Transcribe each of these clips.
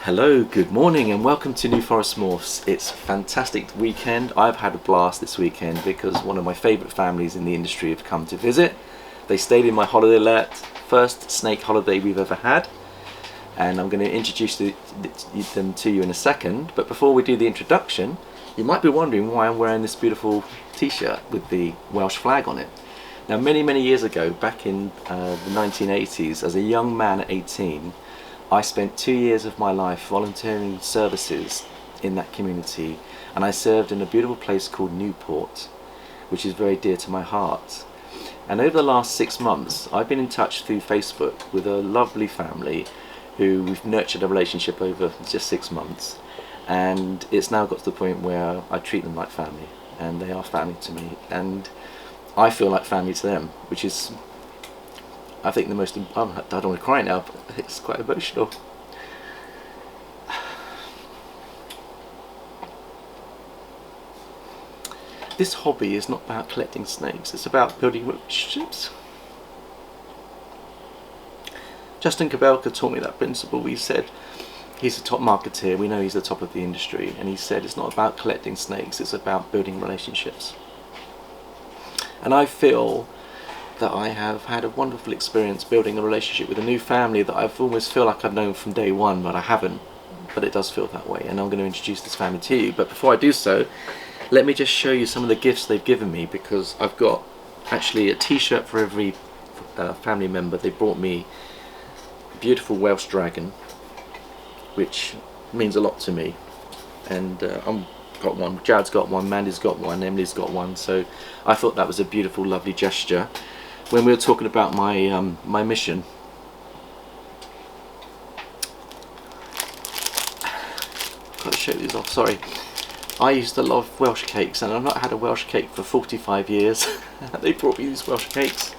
Hello, good morning and welcome to New Forest Morphs. It's a fantastic weekend. I've had a blast this weekend because one of my favourite families in the industry have come to visit. They stayed in my holiday let, first snake holiday we've ever had, and I'm going to introduce them to you in a second. But before we do the introduction, you might be wondering why I'm wearing this beautiful t-shirt with the Welsh flag on it. Now many years ago, back in the 1980s, as a young man at 18, I spent 2 years of my life volunteering services in that community, and I served in a beautiful place called Newport, which is very dear to my heart. And over the last 6 months I've been in touch through Facebook with a lovely family who we've nurtured a relationship over just 6 months, and it's now got to the point where I treat them like family, and they are family to me, and I feel like family to them, which is, I think, the most. I don't want to cry now, but it's quite emotional. This hobby is not about collecting snakes, it's about building relationships. Justin Kabelka taught me that principle. He said, he's a top marketeer, we know he's the top of the industry, and he said it's not about collecting snakes, it's about building relationships. And I feel that I have had a wonderful experience building a relationship with a new family that I've almost feel like I've known from day one, but I haven't. But it does feel that way, and I'm going to introduce this family to you. But before I do so, let me just show you some of the gifts they've given me, because I've got actually a t-shirt for every family member. They brought me a beautiful Welsh dragon, which means a lot to me, and I've got one, Jared's got one, Mandy's got one, Emily's got one, so I thought that was a beautiful, lovely gesture. When we were talking about my my mission, I've got to show these off, sorry. I used to love Welsh cakes, and I've not had a Welsh cake for 45 years. They brought me these Welsh cakes.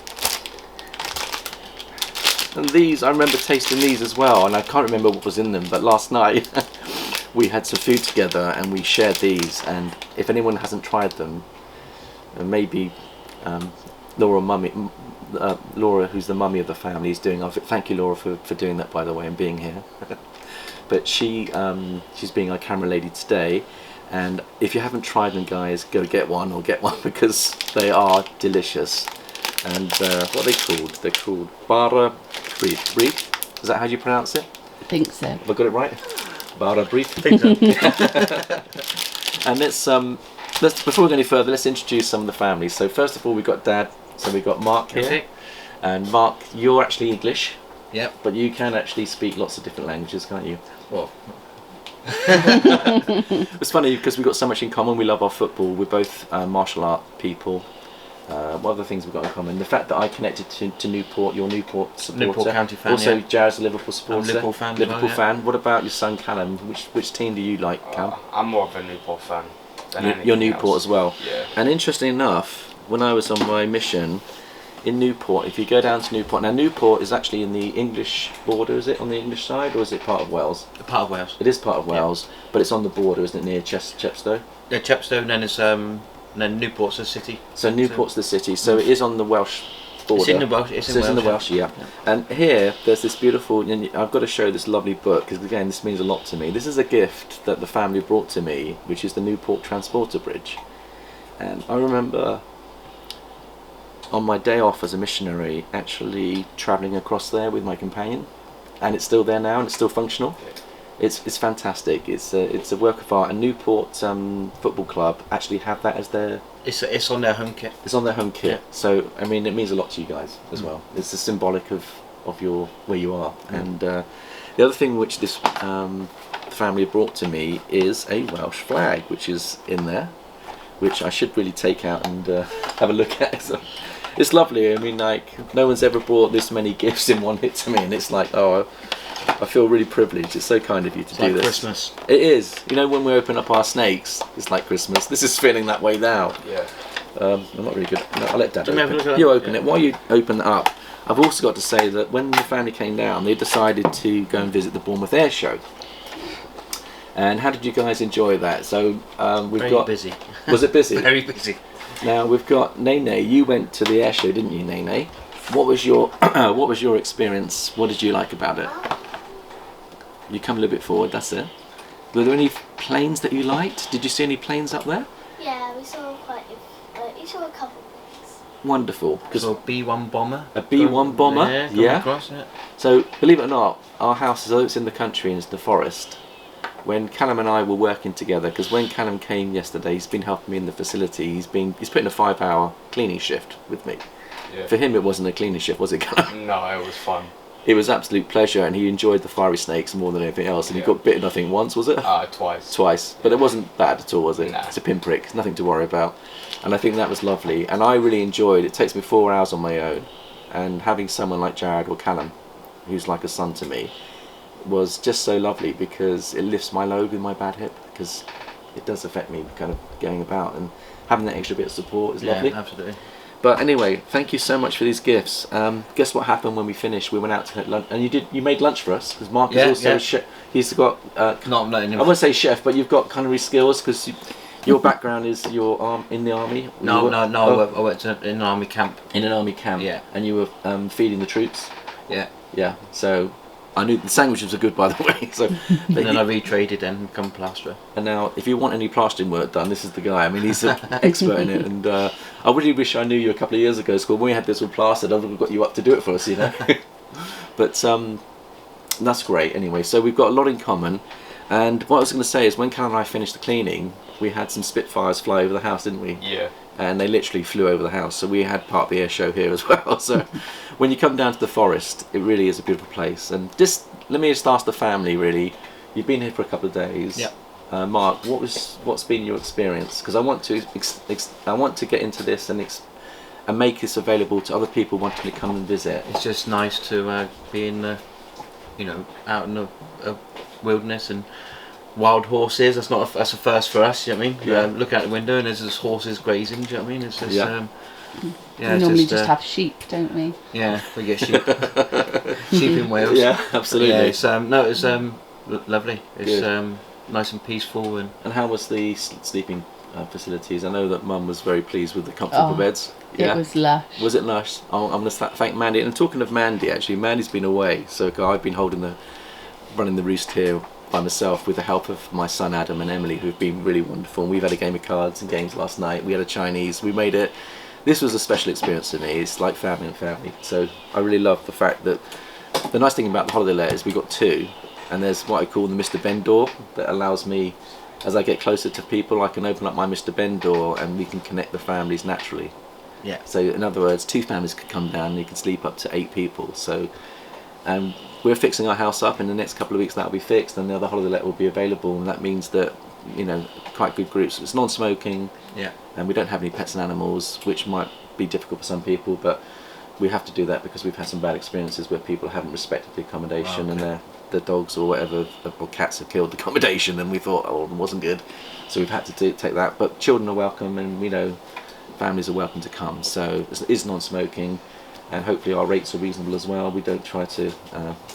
And these, I remember tasting these as well, and I can't remember what was in them, but last night we had some food together and we shared these, and if anyone hasn't tried them, maybe Laura, who's the mummy of the family, is doing. Thank you, Laura, for doing that, by the way, and being here. But she's being our camera lady today, and if you haven't tried them, guys, go get one because they are delicious. And what are they called? They're called Bara Brief. Is that how you pronounce it? I think so. Have I got it right? Bara Brief. I think so. And let's before we go any further, let's introduce some of the families. So first of all, we've got Dad. So we've got Mark here. Okay. And Mark, you're actually English. Yep. But you can actually speak lots of different languages, can't you? Well, It's funny because we've got so much in common. We love our football. We're both martial art people. What other things we've got in common? The fact that I connected to Newport, your Newport supporter. Liverpool County fan. Also, yeah. Jared's a Liverpool supporter. Liverpool fan. Liverpool as well, fan. What about your son Callum? Which team do you like, Callum? I'm more of a Newport fan than anything You're Newport else. as well. Yeah. And interestingly enough, when I was on my mission in Newport, if you go down to Newport, now Newport is actually in the English border, is it on the English side, or is it part of Wales? yeah. Part of Wales. It is part of Wales, but it's on the border, isn't it, near Chepstow? Yeah, Chepstow, and then there's then Newport's a city. So Newport's the city, so it is on the Welsh border. It's in the Welsh. It's in the Welsh, yeah. And here, there's this beautiful, and I've got to show this lovely book, because again, this means a lot to me. This is a gift that the family brought to me, which is the Newport Transporter Bridge. And I remember on my day off as a missionary actually travelling across there with my companion, and it's still there now and it's still functional. It's fantastic. It's a work of art, and Newport Football Club actually have that as their. It's on their home kit. It's on their home kit. Yeah. So I mean, it means a lot to you guys as well. It's a symbolic of your where you are. And the other thing which this family brought to me is a Welsh flag, which is in there, which I should really take out and have a look at. So it's lovely. I mean, like, no one's ever brought this many gifts in one hit to me, and it's like, oh, I feel really privileged. It's so kind of you to do Like this. Christmas. It is. You know, when we open up our snakes, it's like Christmas. This is feeling that way now. Yeah. I'm not really good. No, I'll let Dad Do you open have a it. look at You that? open it. While you open it up, I've also got to say that when the family came down, they decided to go and visit the Bournemouth Air Show. And how did you guys enjoy that? So we've Very got. busy. Was it busy? Very busy. Now we've got Nene. You went to the air show, didn't you, Nene? What was your experience? What did you like about it? You come a little bit forward, that's it. Were there any planes that you liked? Did you see any planes up there? Yeah, we saw we saw a couple things. Wonderful. So a B-1 bomber. A B-1 bomber, Yeah. Across, yeah. So, believe it or not, our house, although it's in the country and it's the forest, when Callum and I were working together, because when Callum came yesterday, he's been helping me in the facility, he's put in a 5-hour cleaning shift with me. Yeah. For him it wasn't a cleaning shift, was it, Callum? No, it was fun. It was absolute pleasure, and he enjoyed the fiery snakes more than anything else, and he got bitten I think once, was it? Twice. Twice, but it wasn't bad at all, was it? Nah. It's a pinprick, it's nothing to worry about. And I think that was lovely, and I really enjoyed it. Takes me 4 hours on my own, and having someone like Jared or Callum, who's like a son to me, was just so lovely, because it lifts my load with my bad hip, because it does affect me kind of going about, and having that extra bit of support is lovely. Yeah, absolutely. But anyway, thank you so much for these gifts. Guess what happened when we finished? We went out to lunch, and you made lunch for us, because Mark is also a chef. He's got Not letting him. I won't say chef, but you've got culinary skills, because your background is you're in the army. No. I went to in an army camp. In an army camp. Yeah. And you were feeding the troops. Yeah. Yeah. So I knew the sandwiches were good, by the way. So And then I retraded and become plasterer. and now, if you want any plastering work done, this is the guy. I mean, he's an expert in it. And I really wish I knew you a couple of years ago, because when we had this all plastered, I would have got you up to do it for us, you know. But that's great. Anyway, so we've got a lot in common. And what I was going to say is, when Callum and I finished the cleaning, we had some Spitfires fly over the house, didn't we? Yeah. And they literally flew over the house, so we had part of the air show here as well. So when you come down to the forest, it really is a beautiful place. And just let me just ask the family, really, you've been here for a couple of days. Yeah. Mark, what's been your experience? Because I want to get into this and make this available to other people wanting to come and visit. It's just nice to be in the, out in the wilderness, and wild horses. That's a first for us. You know what I mean? Yeah. Look out the window and there's just horses grazing. Do you know what I mean? It's just We it's normally just have sheep, don't we? Yeah, we get sheep. Sheep in Wales. Yeah, absolutely. Yeah, it's it's lovely. It's Good. Nice and peaceful. And how was the sleeping facilities? I know that Mum was very pleased with the comfortable beds. Yeah. It was lush. Was it lush? Oh, I'm going to thank Mandy. And talking of Mandy, actually, Mandy's been away, so I've been running the roost here by myself with the help of my son Adam and Emily, who've been really wonderful. And we've had a game of cards and games last night. We had a Chinese. We made it. This was a special experience for me. It's like family and family. So I really love the fact that the nice thing about the holiday let is we got two, and there's what I call the Mr. Ben door that allows me, as I get closer to people, I can open up my Mr. Ben door and we can connect the families naturally. yeah, So in other words, two families could come down and you could sleep up to 8 people. So we're fixing our house up. In the next couple of weeks that'll be fixed, and the other holiday let will be available, and that means that quite good groups. It's non-smoking, yeah. and we don't have any pets and animals, which might be difficult for some people, but we have to do that because we've had some bad experiences where people haven't respected the accommodation, and the dogs or whatever, or cats have killed the accommodation, and we thought, it wasn't good, so we've had to take that. But children are welcome, and families are welcome to come. So it is non-smoking, and hopefully our rates are reasonable as well. We don't try to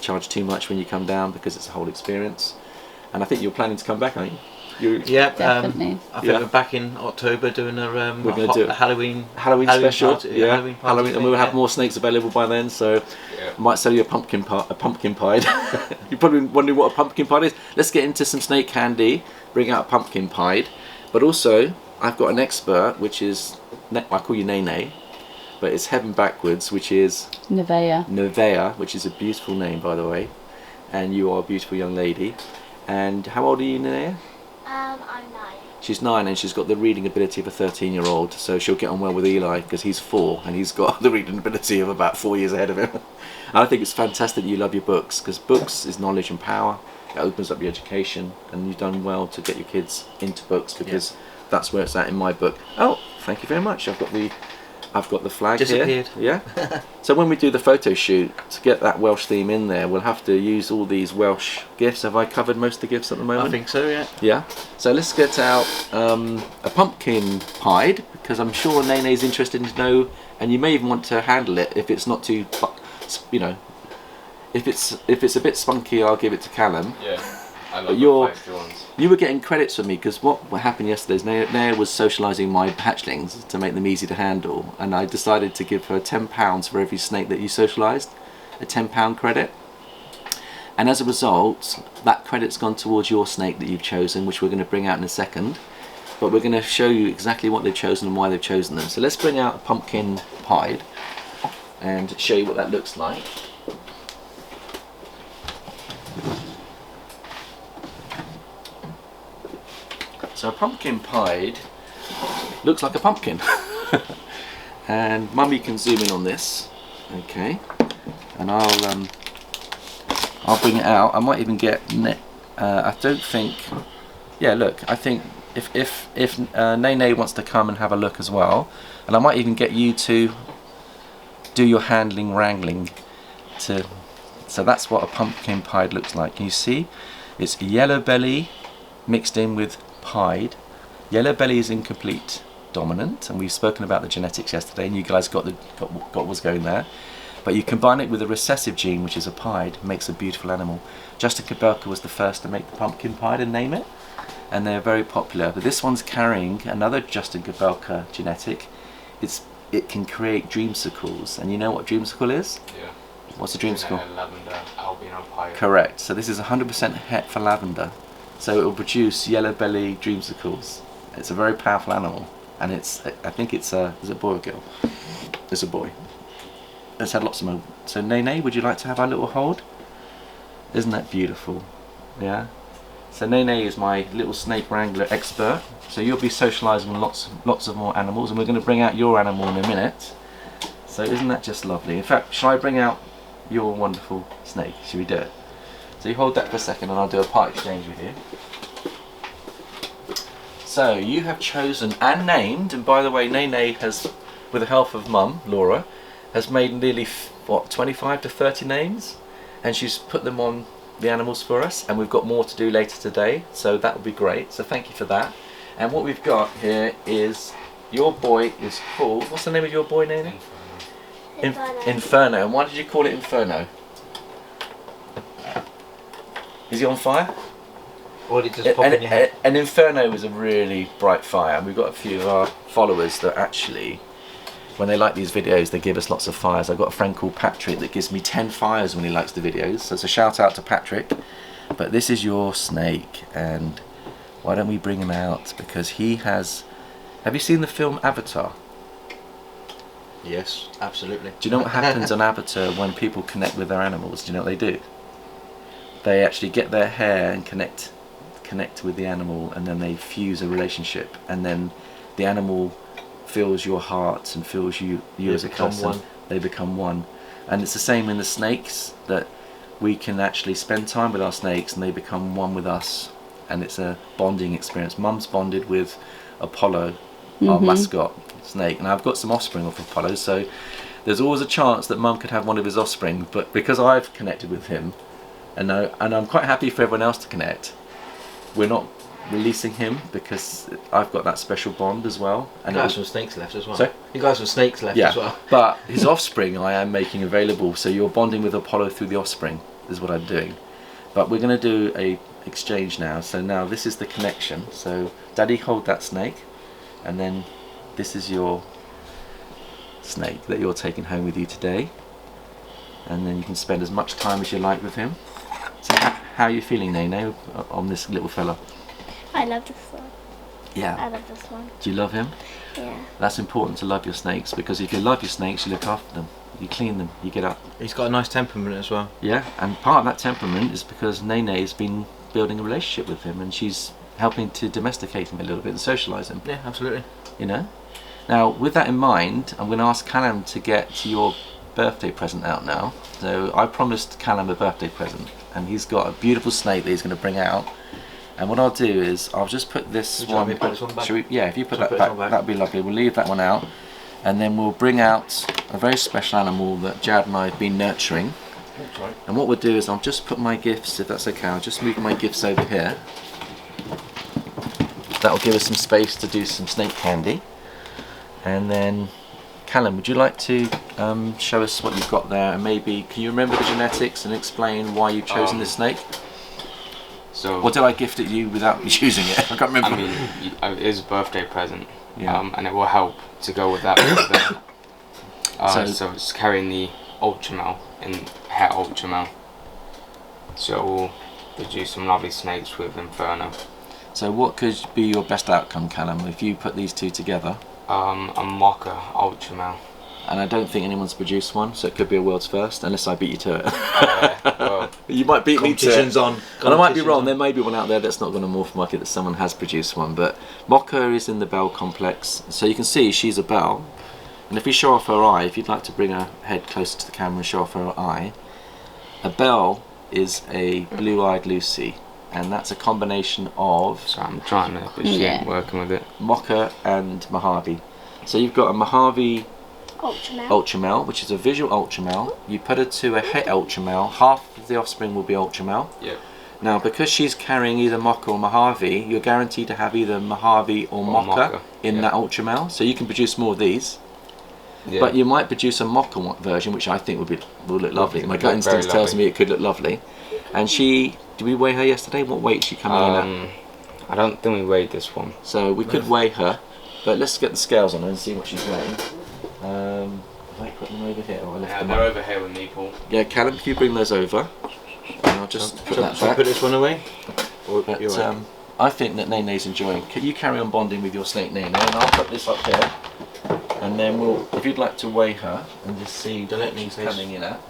charge too much when you come down, because it's a whole experience. And I think you're planning to come back, aren't you? Yeah, Definitely. I think we're back in October doing a We're gonna do Halloween special, party, Halloween party Halloween, thing, and we'll have yeah. more snakes available by then. So Yeah. I might sell you a pumpkin pie. You're probably wondering what a pumpkin pie is. Let's get into some snake candy. Bring out a pumpkin pie, but also I've got an expert, which is I call you Nene, but it's heaven backwards, which is Navaeh. which is a beautiful name, by the way. And you are a beautiful young lady. And how old are you, Nene? I'm 9. She's 9, and she's got the reading ability of a 13-year-old, so she'll get on well with Eli, because he's 4 and he's got the reading ability of about 4 years ahead of him. And I think it's fantastic that you love your books, because books is knowledge and power. It opens up your education, and you've done well to get your kids into books, because that's where it's at in my book. Oh, thank you very much. I've got the flag Disappeared. here. Yeah. So when we do the photo shoot, to get that Welsh theme in there, we'll have to use all these Welsh gifts. Have I covered most of the gifts at the moment? I think so, yeah. Yeah. So let's get out a pumpkin pied, because I'm sure Nene's interested to know, and you may even want to handle it if it's not too, if it's a bit spunky, I'll give it to Callum. Yeah. I But love you're- the feisty ones. You were getting credits from me, because what happened yesterday is Naya was socialising my hatchlings to make them easy to handle, and I decided to give her £10 for every snake that you socialised, a £10 credit. And as a result, that credit's gone towards your snake that you've chosen, which we're going to bring out in a second. But we're going to show you exactly what they've chosen and why they've chosen them. So let's bring out a pumpkin pied and show you what that looks like. So a pumpkin pied looks like a pumpkin. And Mummy can zoom in on this. Okay. And I'll bring it out. I might even get I don't think, yeah, look, I think if Nene wants to come and have a look as well, and I might even get you to do your wrangling so that's what a pumpkin pied looks like. Can you see? It's yellow belly mixed in with pied. Yellow belly is incomplete dominant, and we've spoken about the genetics yesterday, and you guys got what's going there. But you combine it with a recessive gene, which is a pied, makes a beautiful animal. Justin Kobelka was the first to make the pumpkin pied and name it, and they're very popular. But this one's carrying another Justin Kobelka genetic. It can create dreamsicles, and you know what dreamsicle is? Yeah. What's a dreamsicle? Lavender albino pied. Correct. So this is 100% het for lavender. So it will produce yellow belly dreamsicles. It's a very powerful animal, and I think is it a boy or girl? It's a boy. It's had lots of them. So Nene, would you like to have our little hold? Isn't that beautiful? Yeah. So Nene is my little snake wrangler expert. So you'll be socialising with lots of more animals, and we're going to bring out your animal in a minute. So isn't that just lovely? In fact, shall I bring out your wonderful snake? Should we do it? So you hold that for a second, and I'll do a part exchange with you. So you have chosen and named, and by the way, Nene has, with the help of Mum, Laura, has made nearly, 25 to 30 names, and she's put them on the animals for us, and we've got more to do later today, so that would be great. So thank you for that. And what we've got here is, your boy is called, what's the name of your boy, Nene? Inferno. Inferno. And why did you call it Inferno? Is he on fire? Or did it just pop in your head? An Inferno is a really bright fire, and we've got a few of our followers that actually, when they like these videos, they give us lots of fires. I've got a friend called Patrick that gives me 10 fires when he likes the videos, so it's a shout out to Patrick. But this is your snake, and why don't we bring him out, because he has, have you seen the film Avatar? Yes, absolutely. Do you know what happens on Avatar when people connect with their animals? Do you know what they do? They actually get their hair and connect with the animal, and then they fuse a relationship, and then the animal feels your heart and feels you as a person. One. They become one. And it's the same in the snakes, that we can actually spend time with our snakes and they become one with us, and it's a bonding experience. Mum's bonded with Apollo, our mascot snake, and I've got some offspring of Apollo, so there's always a chance that Mum could have one of his offspring, but because I've connected with him, and I'm quite happy for everyone else to connect, we're not releasing him because I've got that special bond as well. And you guys have snakes left as well. Sorry? You guys have snakes left as well. But his offspring I am making available, so you're bonding with Apollo through the offspring is what I'm doing. But we're going to do a exchange now. So now this is the connection. So Daddy, hold that snake, and then this is your snake that you're taking home with you today, and then you can spend as much time as you like with him. So how are you feeling, Nene, on this little fella? I love this one. Yeah. I love this one. Do you love him? Yeah. That's important to love your snakes, because if you love your snakes, you look after them, you clean them, you get up. He's got a nice temperament as well. Yeah, and part of that temperament is because Nene has been building a relationship with him, and she's helping to domesticate him a little bit and socialise him. Yeah, absolutely. You know? Now, with that in mind, I'm going to ask Callum to get your birthday present out now. So I promised Callum a birthday present, and he's got a beautiful snake that he's going to bring out. And what I'll do is I'll just put this one. Put this one back? Should we, yeah, if you put Shall I that put this back, one back? that'd be lovely. We'll leave that one out, and then we'll bring out a very special animal that Jad and I have been nurturing. Oh, sorry. And what we'll do is I'll just put my gifts, if that's okay. I'll just move my gifts over here. That'll give us some space to do some snake candy. And then, Callum, would you like to show us what you've got there, and maybe can you remember the genetics and explain why you've chosen this snake? So, Or did I gift it you without me choosing it? I can't remember. I mean, it is a birthday present, Yeah. and it will help to go with that. So- So it's carrying the ultramel and het ultramel. So we'll produce some lovely snakes with Inferno. So what could be your best outcome, Callum, if you put these two together? A Mocha Ultra Male. And I don't think anyone's produced one, so it could be a world's first, unless I beat you to it. Well, You might beat me to it. Competition's on. And I might be Competition's wrong, on. there may be one out there that's not going to morph market that someone has produced one, but Mocha is in the bell complex, so you can see she's a bell. And if we show off her eye, if you'd like to bring her head closer to the camera and show off her eye, a bell is a blue-eyed Lucy, and that's a combination of so I'm trying to, but she ain't Yeah. working with it. Mocha and Mojave. So you've got a Mojave Ultramel. Ultramel, which is a visual Ultramel. You put her to a het Ultramel, half of the offspring will be Ultramel. Yeah. Now, because she's carrying either Mocha or Mojave, you're guaranteed to have either Mojave or Mocha in yeah. that Ultramel, so you can produce more of these. Yeah. But you might produce a Mocha version, which I think will look lovely. My Look gut very instinct tells lovely. me it could look lovely. And she, did we weigh her yesterday? What weight is she coming in at? I don't think we weighed this one. So we could weigh her, but let's get the scales on her and see what she's weighing. Have I put them over here or I left Yeah, them they're up? over here with me, Paul. Yeah, Callum, can you bring those over? And I'll just put that Shall I back. put this one away? Or But you're right. I think that Nene's enjoying. Can you carry on bonding with your snake, Nene? And I'll put this up here. And then we'll, if you'd like to weigh her and just see Don't let me she's please. coming in at.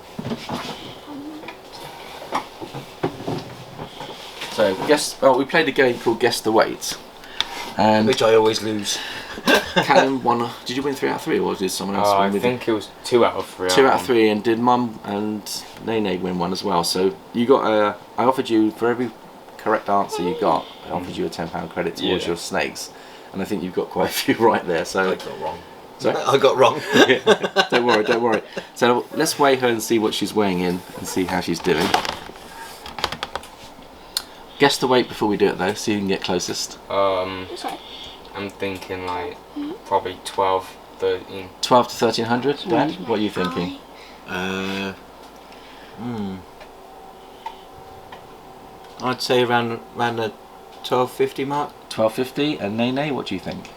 So guess. Oh, we played a game called Guess the Weight. And Which I always lose. Callum won. Did you win 3 out of 3, or did someone else win I with think it was 2 out of 3. 2 out of 3, and did Mum and Nene win one as well? So you got a. I offered you for every correct answer you got. I offered you a £10 credit towards Yeah. your snakes, and I think you've got quite a few right there. So I got wrong. Sorry? I got wrong. don't worry, don't worry. So let's weigh her and see what she's weighing in and see how she's doing. Guess the weight before we do it though, so you can get closest. This way. I'm thinking like probably 12, 13. 12 to 1300, Dad. What are you thinking? I'd say around the 1250 mark. 1250, and Nene, what do you think?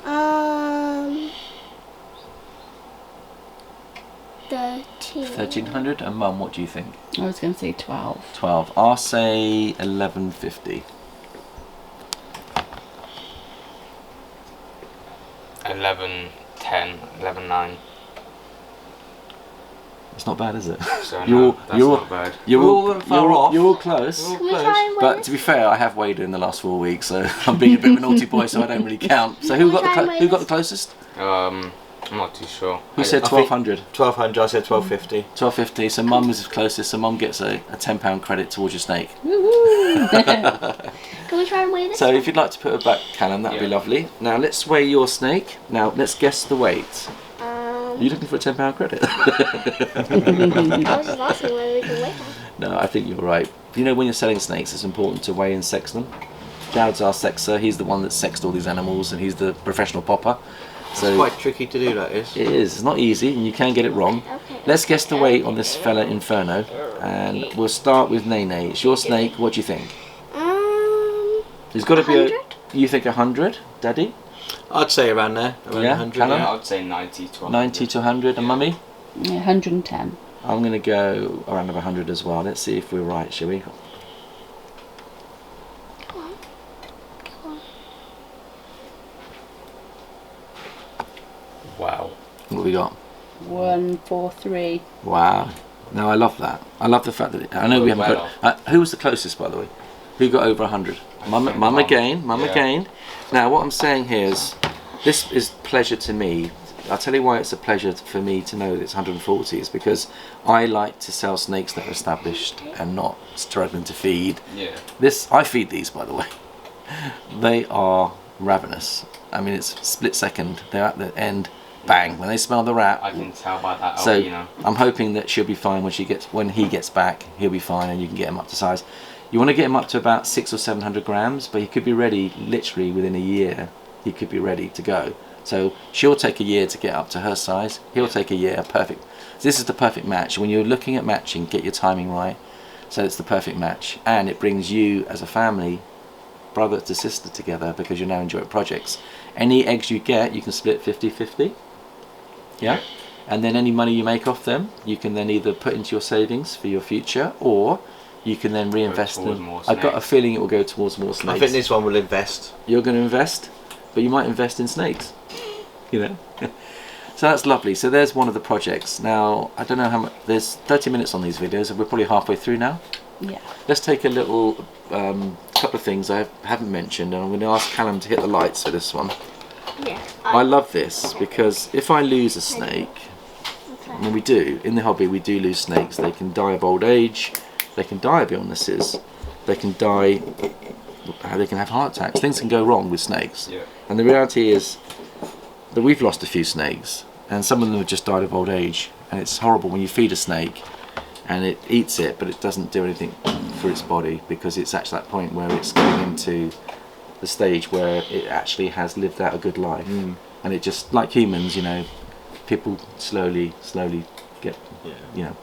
13. 1300, and Mum, what do you think? I was going to say 12. 12. I'll say 1150. 11, 10, 11, 9. It's not bad, is it? So You're- no, that's you're- not bad. You're We're all, all far you're, off. you're all close. We're all Can we close. try and weigh But to be fair, I have weighed in the last 4 weeks, so I'm being a bit of a naughty boy, so I don't really count. So who got the who got the closest? I'm not too sure. Who said I think- 1200? 1200, I said 1250. 1250. So Mum is closest. So Mum gets a £10 credit towards your snake. Woohoo! Can we try and weigh this? So if you'd like to put her back, Callum, that'd be Yeah. lovely. Now let's weigh your snake. Now let's guess the weight. Are you looking for a £10 credit? I was just asking whether we can weigh her. No, I think you're right. You know, when you're selling snakes, it's important to weigh and sex them. Jared's our sexer. He's the one that sexed all these animals, and he's the professional popper. So It's quite tricky to do that, is. it is. It's not easy, and you can get it wrong. Okay. Let's guess the weight on this fella Inferno, and we'll start with Nene. It's your snake. What do you think? He's got to be. 100? You think 100, Daddy? I'd say around there. Around Yeah, 100. Callum? Yeah, I'd say 90 to 100. 90 to 100, and Mummy? Yeah, 110. I'm going to go around 100 as well. Let's see if we're right, shall we? Come on. Come on. Wow. What have we got? 143. Wow. No, I love that. I love the fact that I know we haven't Well got. Who was the closest, by the way? Who got over 100? Mum think Mum. again. Mum Yeah. again. Now, what I'm saying here is, this is pleasure to me. I'll tell you why it's a pleasure for me to know that it's 140. Is because I like to sell snakes that are established and not struggling to feed. Yeah. I feed these, by the way. They are ravenous. I mean, it's split second. They're at the end. Bang! When they smell the rat. I can tell by that So albino. I'm hoping that she'll be fine when he gets back. He'll be fine, and you can get him up to size. You want to get him up to about 600 or 700 grams, but he could be ready literally within a year. He could be ready to go. So she'll take a year to get up to her size. He'll take a year. Perfect. This is the perfect match. When you're looking at matching, get your timing right. So it's the perfect match, and it brings you as a family, brother to sister, together because you're now enjoying projects. Any eggs you get, you can split 50-50. Yeah, and then any money you make off them, you can then either put into your savings for your future, or you can then reinvest towards in. more I've got a snakes. feeling it will go towards more snakes. I think this one will invest. You're going to invest, but you might invest in snakes. You know. So that's lovely. So there's one of the projects. Now I don't know how much. There's 30 minutes on these videos, and we're probably halfway through now. Yeah. Let's take a little couple of things I haven't mentioned, and I'm going to ask Callum to hit the lights for this one. Yeah. I love this because if I lose a snake, Okay. and we do in the hobby, we do lose snakes. They can die of old age, they can die of illnesses, they can die. They can have heart attacks. Things can go wrong with snakes. Yeah. And the reality is that we've lost a few snakes, and some of them have just died of old age. And it's horrible when you feed a snake and it eats it, but it doesn't do anything for its body, because it's at that point where it's going into the stage where it actually has lived out a good life. And it just, like humans, you know, people slowly get, you know.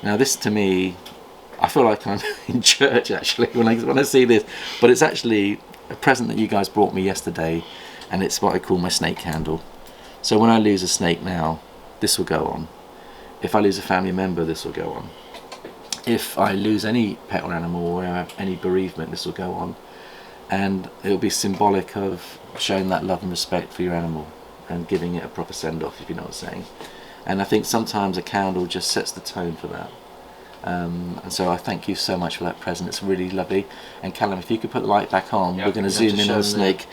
Now this, to me, I feel like I'm in church actually when I see this, but it's actually a present that you guys brought me yesterday, and it's what I call my snake candle. So when I lose a snake now, this will go on. If I lose a family member, this will go on. If I lose any pet or animal, or have any bereavement, this will go on. And it will be symbolic of showing that love and respect for your animal and giving it a proper send-off, if you know what I'm saying. And I think sometimes a candle just sets the tone for that. And so I thank you so much for that present. It's really lovely. And Callum, if you could put the light back on, Yep. we're going to zoom in on the snake.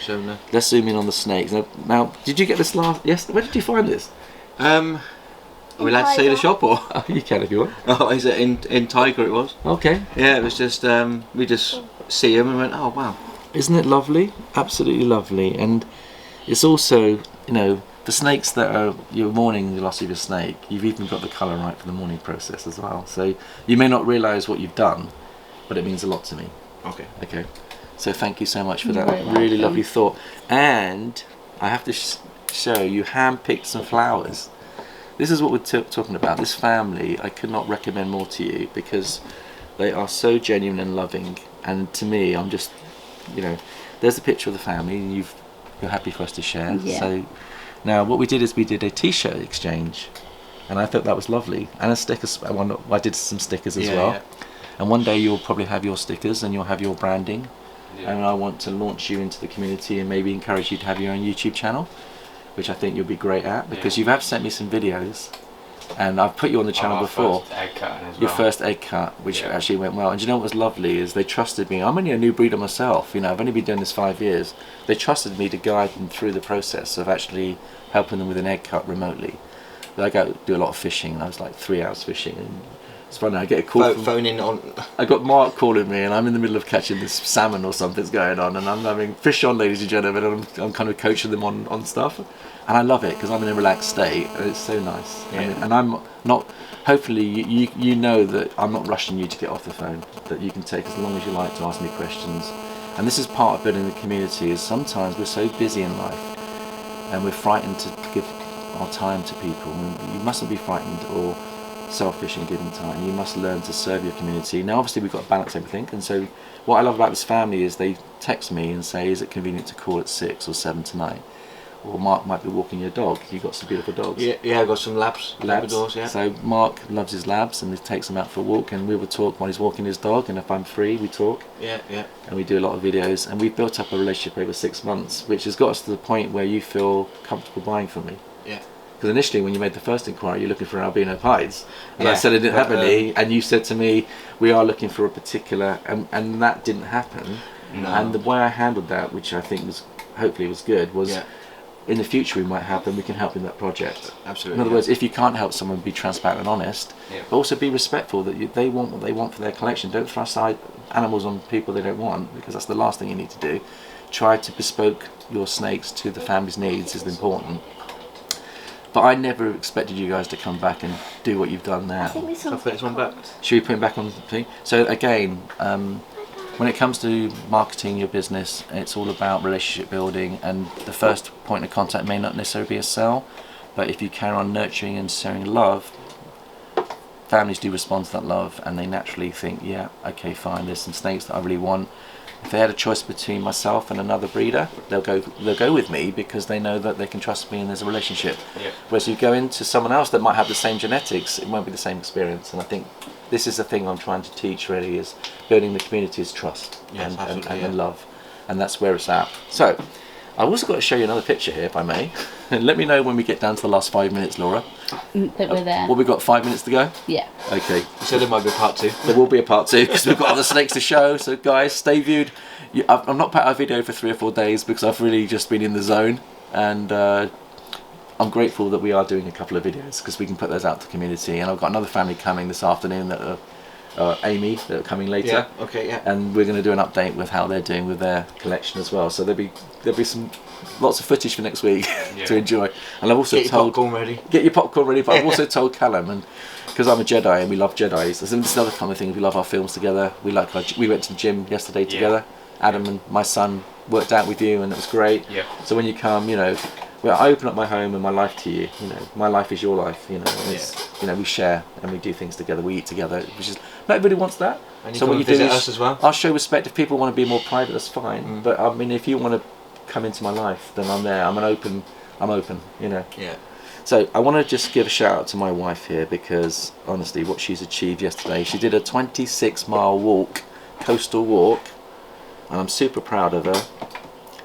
Let's zoom in on the snakes. Now, did you get this last? Yes. Where did you find this? Are we allowed to say the shop, or? Oh, you can if you want. Oh, is it in Tiger? It was. Okay. Yeah, it was just we just see him and went, oh wow. Isn't it lovely? Absolutely lovely. And it's also, you know, the snakes that are, you're mourning the loss of your snake, you've even got the colour right for the mourning process as well. So you may not realise what you've done, but it means a lot to me. Okay. Okay. So thank you so much for You're that. very Really welcome. lovely thought. And I have to show you hand-picked some flowers. This is what we're talking about. This family, I could not recommend more to you, because they are so genuine and loving. And to me, I'm just, you know, there's a picture of the family, and you're happy for us to share. Yeah. So now what we did is we did a t-shirt exchange, and I thought that was lovely. And a stickers. I did some stickers as well. Yeah. And one day you'll probably have your stickers and you'll have your branding. Yeah. And I want to launch you into the community and maybe encourage you to have your own YouTube channel, which I think you'll be great at, because Yeah. you have sent me some videos, and I've put you on the channel Our before. first egg cutting as Your well. first egg cut, which Yeah. actually went well. And do you know what was lovely is they trusted me. I'm only a new breeder myself, you know, I've only been doing this 5 years. They trusted me to guide them through the process of actually helping them with an egg cut remotely. I go do a lot of fishing, and I was like 3 hours fishing, and it's funny, I get a call from, Phoning on. I got Mark calling me, and I'm in the middle of catching this salmon or something's going on, and I'm having fish on, ladies and gentlemen, and I'm kind of coaching them on stuff, and I love it because I'm in a relaxed state, and it's so nice. Yeah. And I'm not. Hopefully, you know that I'm not rushing you to get off the phone. That you can take as long as you like to ask me questions, and this is part of building the community. Is sometimes we're so busy in life, and we're frightened to give our time to people. And you mustn't be frightened or selfish in giving time. You must learn to serve your community. Now obviously we've got to balance everything, and so what I love about this family is they text me and say, is it convenient to call at 6 or 7 tonight? Or Mark might be walking your dog. You've got some beautiful dogs. Yeah, I've got some Labradors, yeah. So Mark loves his labs, and he takes them out for a walk, and we will talk while he's walking his dog, and if I'm free we talk, Yeah. and we do a lot of videos, and we've built up a relationship over 6 months, which has got us to the point where you feel comfortable buying from me. Yeah. Because initially when you made the first inquiry, you're looking for albino pieds, and I Yeah, said I didn't have but, any, and you said to me, we are looking for a particular, and that didn't happen. No. And the way I handled that, which I think was, hopefully was good, was Yeah. in the future we might have them, we can help in that project. Absolutely. In other words, if you can't help someone, be transparent and honest, Yeah. but also be respectful that they want what they want for their collection. Don't thrust animals on people they don't want, because that's the last thing you need to do. Try to bespoke your snakes to the family's needs is important. But I never expected you guys to come back and do what you've done I now. think this I'll one's put this one back. Should we put it back on the thing? So again, when it comes to marketing your business, it's all about relationship building, and the first point of contact may not necessarily be a sell, but if you carry on nurturing and sharing love, families do respond to that love, and they naturally think, yeah, okay, fine, there's some snakes that I really want. if they had a choice between myself and another breeder, they'll go with me because they know that they can trust me and there's a relationship. Yeah. Whereas you go into someone else that might have the same genetics, it won't be the same experience. And I think this is the thing I'm trying to teach really, is building the community is trust Yes, and love, and that's where it's at. So I've also got to show you another picture here, if I may. And let me know when we get down to the last 5 minutes, Laura. That we're there. Well, we've got 5 minutes to go. Yeah. Okay. So there might be a part 2. There will be a part 2 because we've got other snakes to show. So guys, stay viewed. I've not put out a video for 3 or 4 days because I've really just been in the zone, and I'm grateful that we are doing a couple of videos because we can put those out to the community. And I've got another family coming this afternoon that are Amy, that are coming later. Yeah. Okay. Yeah. And we're going to do an update with how they're doing with their collection as well. So there'll be some lots of footage for next week to enjoy. And I've also Get your popcorn ready. Get your popcorn ready. But I've also told Callum, and because I'm a Jedi and we love Jedis, there's another kind of thing. We love our films together. We went to the gym yesterday together. Adam and my son worked out with you, and it was great. Yeah. So when you come, I open up my home and my life to you. My life is your life. And it's, we share and we do things together. We eat together, which is not everybody wants that. And you so come what and you do visit is us as well. I'll show respect. If people want to be more private, that's fine. But I mean, if you want to come into my life, then I'm there. I'm open. Yeah. So I want to just give a shout out to my wife here, because honestly, what she's achieved yesterday, she did a 26-mile walk, coastal walk, and I'm super proud of her.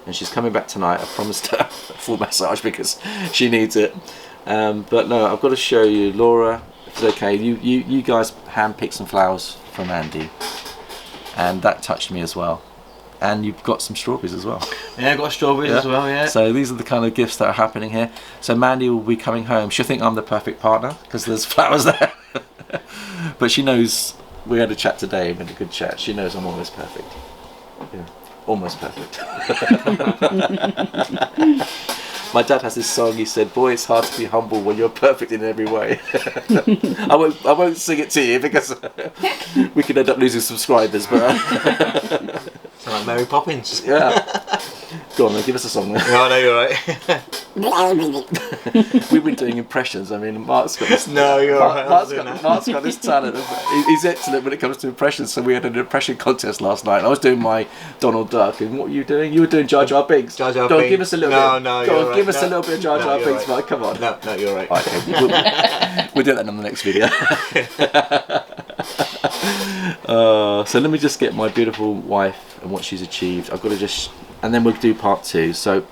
And she's coming back tonight. I promised her a full massage because she needs it. But no, I've got to show you, Laura, if it's okay. You guys handpicked some flowers from Andy, and that touched me as well. And you've got some strawberries as well. Yeah, I've got strawberries as well, yeah. So these are the kind of gifts that are happening here. So Mandy will be coming home. She'll think I'm the perfect partner because there's flowers there. But she knows, we had a chat today, we had a good chat. She knows I'm almost perfect. Yeah, almost perfect. My dad has this song, he said, "Boy, it's hard to be humble when you're perfect in every way." I won't sing it to you because we could end up losing subscribers, but Sound like Mary Poppins. yeah. Go on then, give us a song then. No, you're right. We've been doing impressions. I mean, Mark's got this. No, you're right. Mark's got this talent. He's excellent when it comes to impressions. So we had an impression contest last night. I was doing my Donald Duck, and what were you doing? You were doing Jar Jar Binks. Jar Jar Go on, Binks. give us a little bit. No, Go you're on, right. give us No. a little bit of Jar Jar you're Binks, right. Mike. Come on. No, you're right. Okay, we'll do that in the next video. So let me just get my beautiful wife and what she's achieved. I've got to just, and then we'll do part 2. So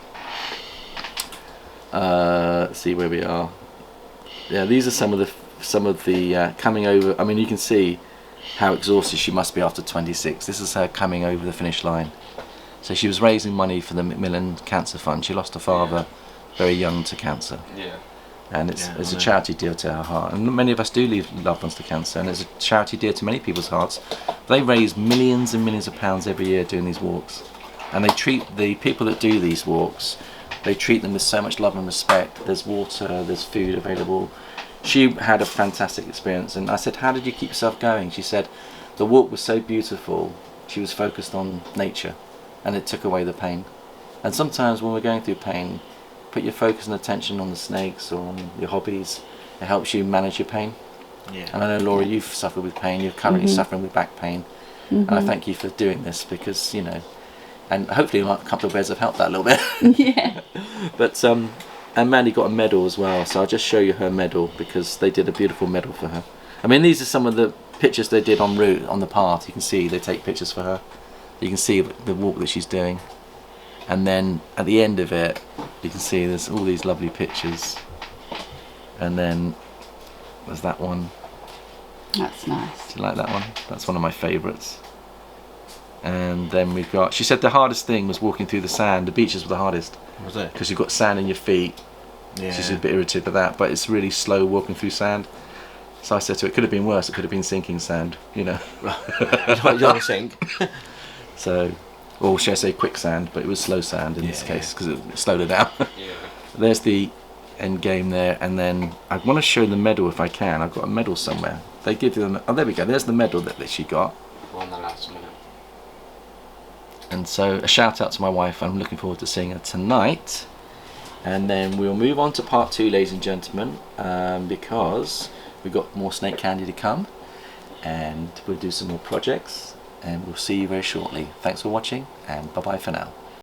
let's see where we are. Yeah, these are some of the coming over. I mean, you can see how exhausted she must be after 26. This is her coming over the finish line. So she was raising money for the Macmillan Cancer Fund. She lost her father very young to cancer. Yeah. And it's a charity dear to her heart, and many of us do leave loved ones to cancer, and it's a charity dear to many people's hearts. They raise millions and millions of pounds every year doing these walks, and they treat the people that do these walks, they treat them with so much love and respect. There's water, there's food available. She had a fantastic experience, and I said, "How did you keep yourself going?" She said, "The walk was so beautiful, she was focused on nature, and it took away the pain." And sometimes when we're going through pain, put your focus and attention on the snakes or on your hobbies. It helps you manage your pain. Yeah. And I know, Laura, you've suffered with pain. You're currently suffering with back pain. And I thank you for doing this because, and hopefully comfortable beds have helped that a little bit. Yeah. But, and Mandy got a medal as well. So I'll just show you her medal because they did a beautiful medal for her. I mean, these are some of the pictures they did en route on the path. You can see they take pictures for her. You can see the walk that she's doing. And then at the end of it, you can see there's all these lovely pictures. And then there's that one. That's nice. Do you like that one? That's one of my favourites. And then we've got, she said the hardest thing was walking through the sand. The beaches were the hardest. Was it? Because you've got sand in your feet. Yeah. She's a bit irritated by that, but it's really slow walking through sand. So I said to her, it could have been worse. It could have been sinking sand, You don't think? So, or should I say quicksand, but it was slow sand in this case because it slowed her down. Yeah. There's the end game there, and then I want to show the medal if I can. I've got a medal somewhere. They give you them. Oh, there we go. There's the medal that she got. On the last minute. And so a shout out to my wife. I'm looking forward to seeing her tonight. And then we'll move on to part 2, ladies and gentlemen, because we've got more snake candy to come, and we'll do some more projects. and we'll see you very shortly. Thanks for watching, and bye bye for now.